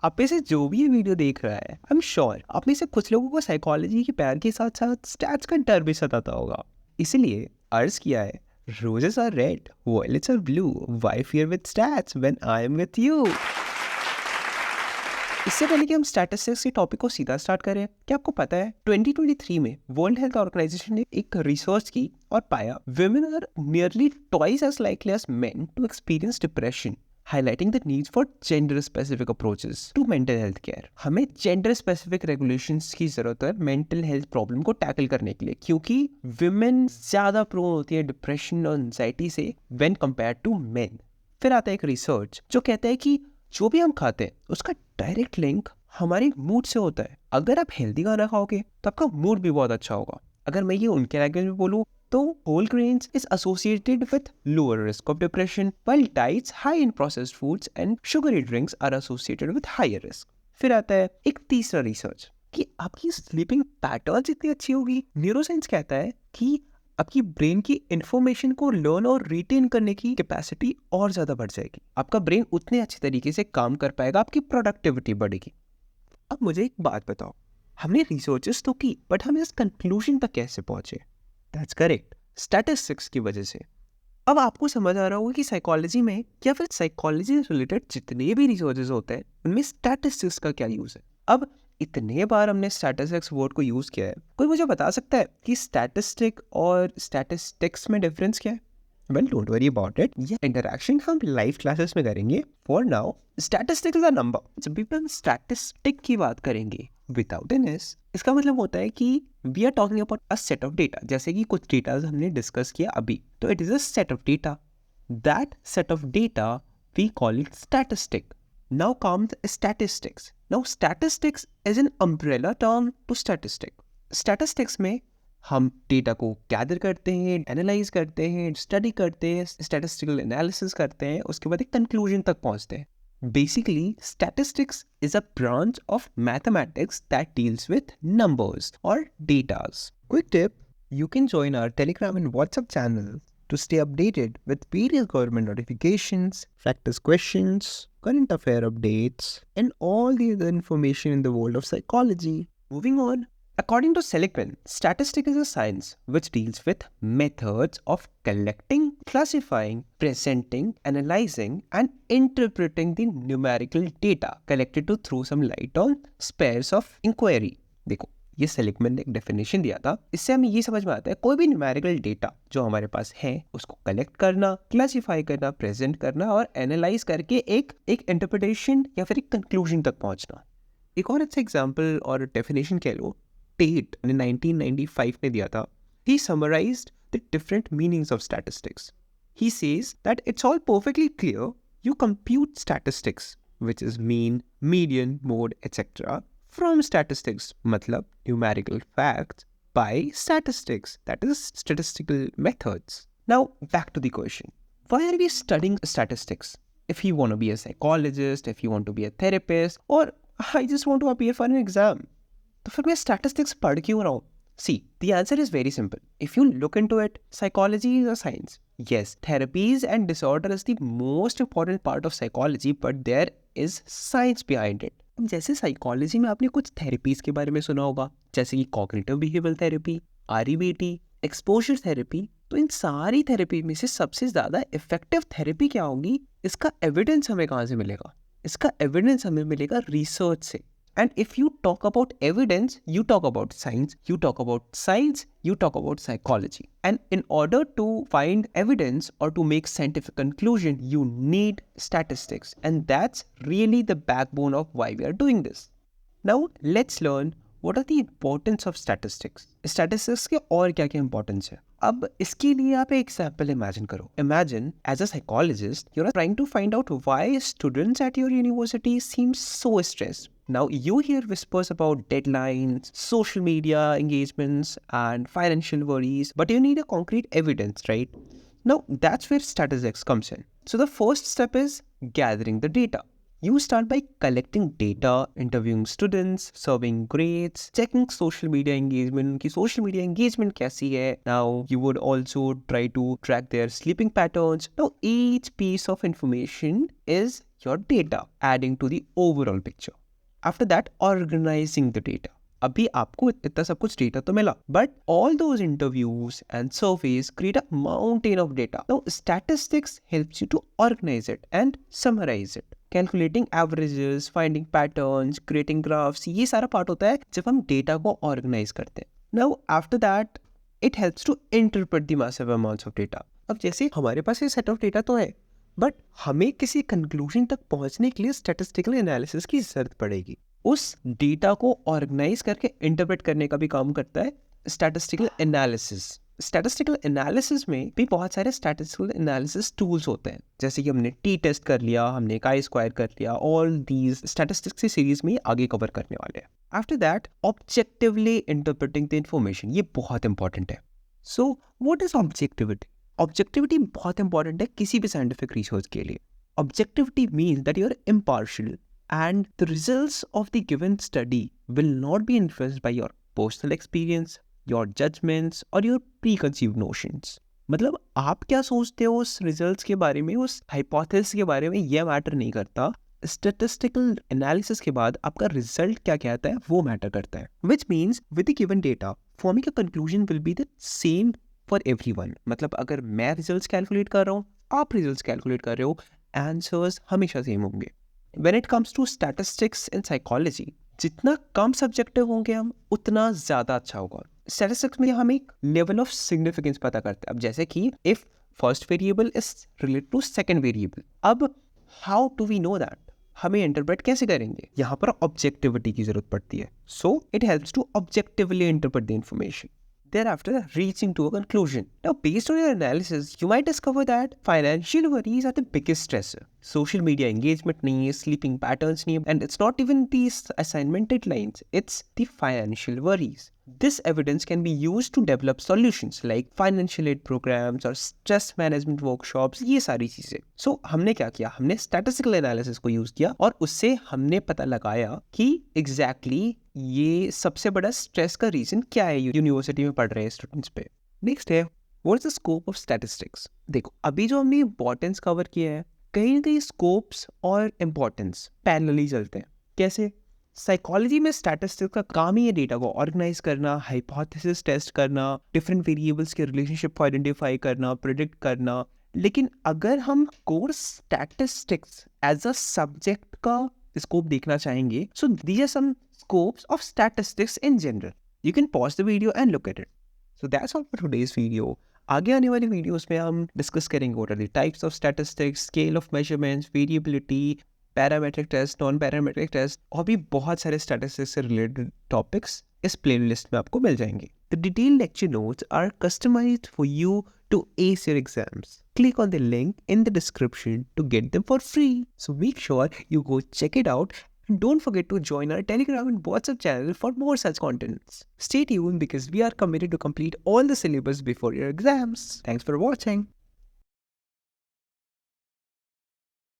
आप में से जो भी ये वीडियो देख रहा है, आई एम श्योर आप में से कुछ लोगों को साइकोलॉजी के प्यार के साथ साथ स्टैट्स का डर भी सताता होगा। इसलिए अर्ज किया है, roses are red, violets are blue, why fear with stats when I am with you. इससे पहले कि हम स्टैटिस्टिक्स के टॉपिक को सीधा स्टार्ट करें, क्या आपको पता है 2023 में वर्ल्ड हेल्थ ऑर्गेनाइजेशन ने एक रिसर्च की और पाया women are nearly twice as likely as men to experience depression, highlighting the needs for gender specific approaches to mental health care। हमें जेंडर स्पेसिफिक रेगुलेशंस की जरूरत है मेंटल हेल्थ प्रॉब्लम को टैकल करने के लिए, क्योंकि विमेन ज्यादा प्रोन होती है डिप्रेशन और एंजाइटी से व्हेन कंपेयर्ड टू मेन। फिर आता है एक रिसर्च जो कहता है कि जो भी हम खाते हैं उसका डायरेक्ट लिंक हमारे मूड से होता है। अगर आप हेल्दी खाना खाओगे तो आपका मूड भी बहुत अच्छा होगा। अगर मैं ये उनके लैंग्वेज में बोलूँ तो whole grains is associated with lower risk of depression, while diets high in processed foods and sugary drinks are associated with higher risk। फिर आता है एक तीसरा रिसर्च कि आपकी स्लीपिंग पैटर्न जितनी अच्छी होगी, न्यूरोसाइंस कहता है कि आपकी ब्रेन की इंफॉर्मेशन को लर्न और रिटेन करने की कैपेसिटी और ज़्यादा बढ़ जाएगी। आपका ब्रेन उतने अच्छे तरीके से काम कर पाएगा, आपकी प्रोडक्टिविटी बढ़ेगी। अब मुझे एक बात बताओ, हमने रिसर्चेस तो की बट हम इस कंक्लूजन तक कैसे पहुंचे? दैट्स करेक्ट, स्टैटिस्टिक्स की वजह से। अब आपको समझ आ रहा होगा कि साइकोलॉजी में या फिर साइकोलॉजी रिलेटेड जितने भी रिसर्चेस होते हैं उनमें स्टैटिस्टिक्स का क्या यूज़ है। अब इतने बार हमने स्टैटिस्टिक्स वर्ड को यूज़ किया है, कोई मुझे बता सकता है कि स्टैटिस्टिक और स्टैटिस्टिक्स में डिफरेंस क्या है? Well don't worry about it, ये इंटरेक्शन हम लाइव क्लासेस में करेंगे। For now statistics is a number. जब भी हम स्टैटिस्टिक की बात करेंगे विदाउट एन एस, इसका मतलब होता है कि we are talking about a set of data. जैसे कि कुछ डेटा हमने डिस्कस किया अभी, तो it is a set of data. That set of data we call it statistic. Now comes statistics. Now statistics is an umbrella term to statistic. Statistics में हम data को गैदर करते हैं, एनालाइज करते हैं, स्टडी करते हैं, स्टैटिस्टिकल एनालिसिस करते हैं, उसके बाद एक कंक्लूजन तक पहुंचते हैं। Basically, statistics is a branch of mathematics that deals with numbers or datas. Quick tip, you can join our Telegram and WhatsApp channel to stay updated with various government notifications, practice questions, current affair updates, and all the other information in the world of psychology. Moving on. According to Seligman, statistics is a science which deals with methods of collecting, classifying, presenting, analyzing, and interpreting the numerical data collected to throw some light on spheres of inquiry। देखो, ये Seligman ने एक definition दिया था, इससे हमें ये समझ में आता है कोई भी न्यूमेरिकल डेटा जो हमारे पास है उसको कलेक्ट करना, क्लासिफाई करना, प्रेजेंट करना और एनालाइज करके एक इंटरप्रिटेशन या फिर एक कंक्लूजन तक पहुंचना। एक और अच्छा एग्जाम्पल और डेफिनेशन कह लो, टेट ने 1995 में दिया था। He summarized the different meanings of statistics. He says that it's all perfectly clear. You compute statistics, which is mean, median, mode, etc. from statistics, मतलब numerical facts, by statistics, that is statistical methods. Now back to the question. Why are we studying statistics? If you want to be a psychologist, if you want to be a therapist, or I just want to appear for an exam, तो फिर मैं statistics पढ़ क्यों रहा हूँ? See, the answer is very simple. If you look into it, psychology is a science. Yes, therapies and disorder is the most important part of psychology, but there is science behind it. जैसे psychology में आपने कुछ therapies के बारे में सुना होगा, जैसे कि cognitive behavioural therapy, REBT, exposure therapy. तो इन सारी थेरेपी में से सबसे ज़्यादा इफेक्टिव थेरेपी क्या होगी, इसका एविडेंस हमें कहाँ से मिलेगा? इसका एविडेंस हमें मिलेगा रिसर्च से। And if you talk about evidence, you talk about science, you talk about science, you talk about psychology. And in order to find evidence or to make scientific conclusion, you need statistics. And that's really the backbone of why we are doing this. Now, let's learn what are the importance of statistics. Statistics के और क्या क्या importance है? अब इसके लिए आप एक example imagine करो. Imagine as a psychologist, you're trying to find out why students at your university seem so stressed. Now you hear whispers about deadlines, social media engagements, and financial worries, but you need a concrete evidence, right? Now that's where statistics comes in. So the first step is gathering the data. You start by collecting data, interviewing students, serving grades, checking social media engagement, उनकी social media engagement कैसी है. Now you would also try to track their sleeping patterns. Now each piece of information is your data, adding to the overall picture. After that, organizing the data. अभी आपको इतना सब कुछ data तो मिला, but all those interviews and surveys create a mountain of data. Now statistics helps you to organize it and summarize it. Calculating averages, finding patterns, creating graphs, ये सारा part होता है जब हम डेटा को ऑर्गेनाइज करते हैं. Now after that it helps to interpret the massive amounts of data. अब जैसे हमारे पास ये सेट ऑफ डेटा तो है, बट हमें किसी कंक्लूजन तक पहुंचने के लिए स्टैटिस्टिकल एनालिसिस की जरूरत पड़ेगी. उस डेटा को ऑर्गेनाइज करके इंटरप्रेट करने का भी काम करता है स्टैटिस्टिकल एनालिसिस. स्टैटिस्टिकल एनालिसिस में भी बहुत सारे स्टैटिस्टिकल एनालिसिस टूल्स होते हैं, जैसे कि हमने टी टेस्ट कर लिया, हमने काई स्क्वायर कर लिया. ऑल दीज स्टैटिस्टिक्स की सीरीज में आगे कवर करने वाले हैं. After that, objectively interpreting the information, ये बहुत इंपॉर्टेंट है. So what is objectivity? Objectivity बहुत इंपॉर्टेंट है किसी भी साइंटिफिक रिसर्च के लिए. Objectivity means that you are impartial and the results of the given study will not be influenced by your personal experience, your judgments or your preconceived notions. मतलब आप क्या सोचते हो उस रिजल्ट्स के बारे में, उस हाइपोथेसिस के बारे में, ये मैटर नहीं करता. स्टैटिस्टिकल एनालिसिस के बाद आपका रिजल्ट क्या कहता है वो मैटर करता है. Which means with the given data forming a conclusion will be the same for everyone. मतलब अगर मैं रिजल्ट्स कैलकुलेट कर रहा हूँ, आप रिजल्ट्स कैलकुलेट कर रहे हो, आंसर्स हमेशा सेम होंगे. When it comes to statistics in psychology, जितना कम सब्जेक्टिव होंगे हम, उतना ज़्यादा अच्छा होगा. स्टैटिस्टिक्स में हम एक लेवल ऑफ सिग्निफिकेंस पता करते हैं. अब जैसे कि if first variable is related to second variable, अब how do we know that? हमें इंटरप्रेट कैसे करेंगे? यहाँ पर ऑब्जेक्टिविटी की जरूरत पड़ती है. So it helps to objectively interpret the information. Thereafter, reaching to a conclusion. Now, based on your analysis, you might discover that financial worries are the biggest stressor. Social media engagement nahi, sleeping patterns nahi, and it's not even these assignment deadlines, it's the financial worries. This evidence can be used to develop solutions like financial aid programs or stress management workshops, ये सारी चीजें. So, हमने क्या किया? हमने statistical analysis को use किया और उससे हमने पता लगाया कि exactly ये सबसे बड़ा स्ट्रेस का रीजन क्या है यूनिवर्सिटी में पढ़ रहे हैं स्टूडेंट्स पे. नेक्स्ट है what is the scope of statistics. देखो अभी जो हमने इम्पोर्टेंस कवर किया है, कहीं ना कहीं स्कोप्स और इम्पोर्टेंस पैरेलली चलते हैं. कैसे? साइकोलॉजी में स्टैटिस्टिक्स का काम ही है डेटा को ऑर्गेनाइज करना, हाइपोथेसिस टेस्ट करना, डिफरेंट वेरिएबल्स के रिलेशनशिप को आइडेंटिफाई करना, प्रेडिक्ट करना. लेकिन अगर हम course statistics as a subject का स्कोप देखना चाहेंगे, so these are some scopes of statistics in general. You can pause the video and look at it. So that's all for today's video. आगे आने वाली वीडियोस में हम discuss करेंगे what are the types of statistics, scale of measurements, variability, parametric test, non-parametric test, और भी बहुत सारे statistics से related topics इस प्लेलिस्ट में आपको मिल जाएंगे. The detailed lecture notes are customized for you to ace your exams. Click on the link in the description to get them for free. So make sure you go check it out and don't forget to join our Telegram and WhatsApp channel for more such contents. Stay tuned because we are committed to complete all the syllabus before your exams. Thanks for watching.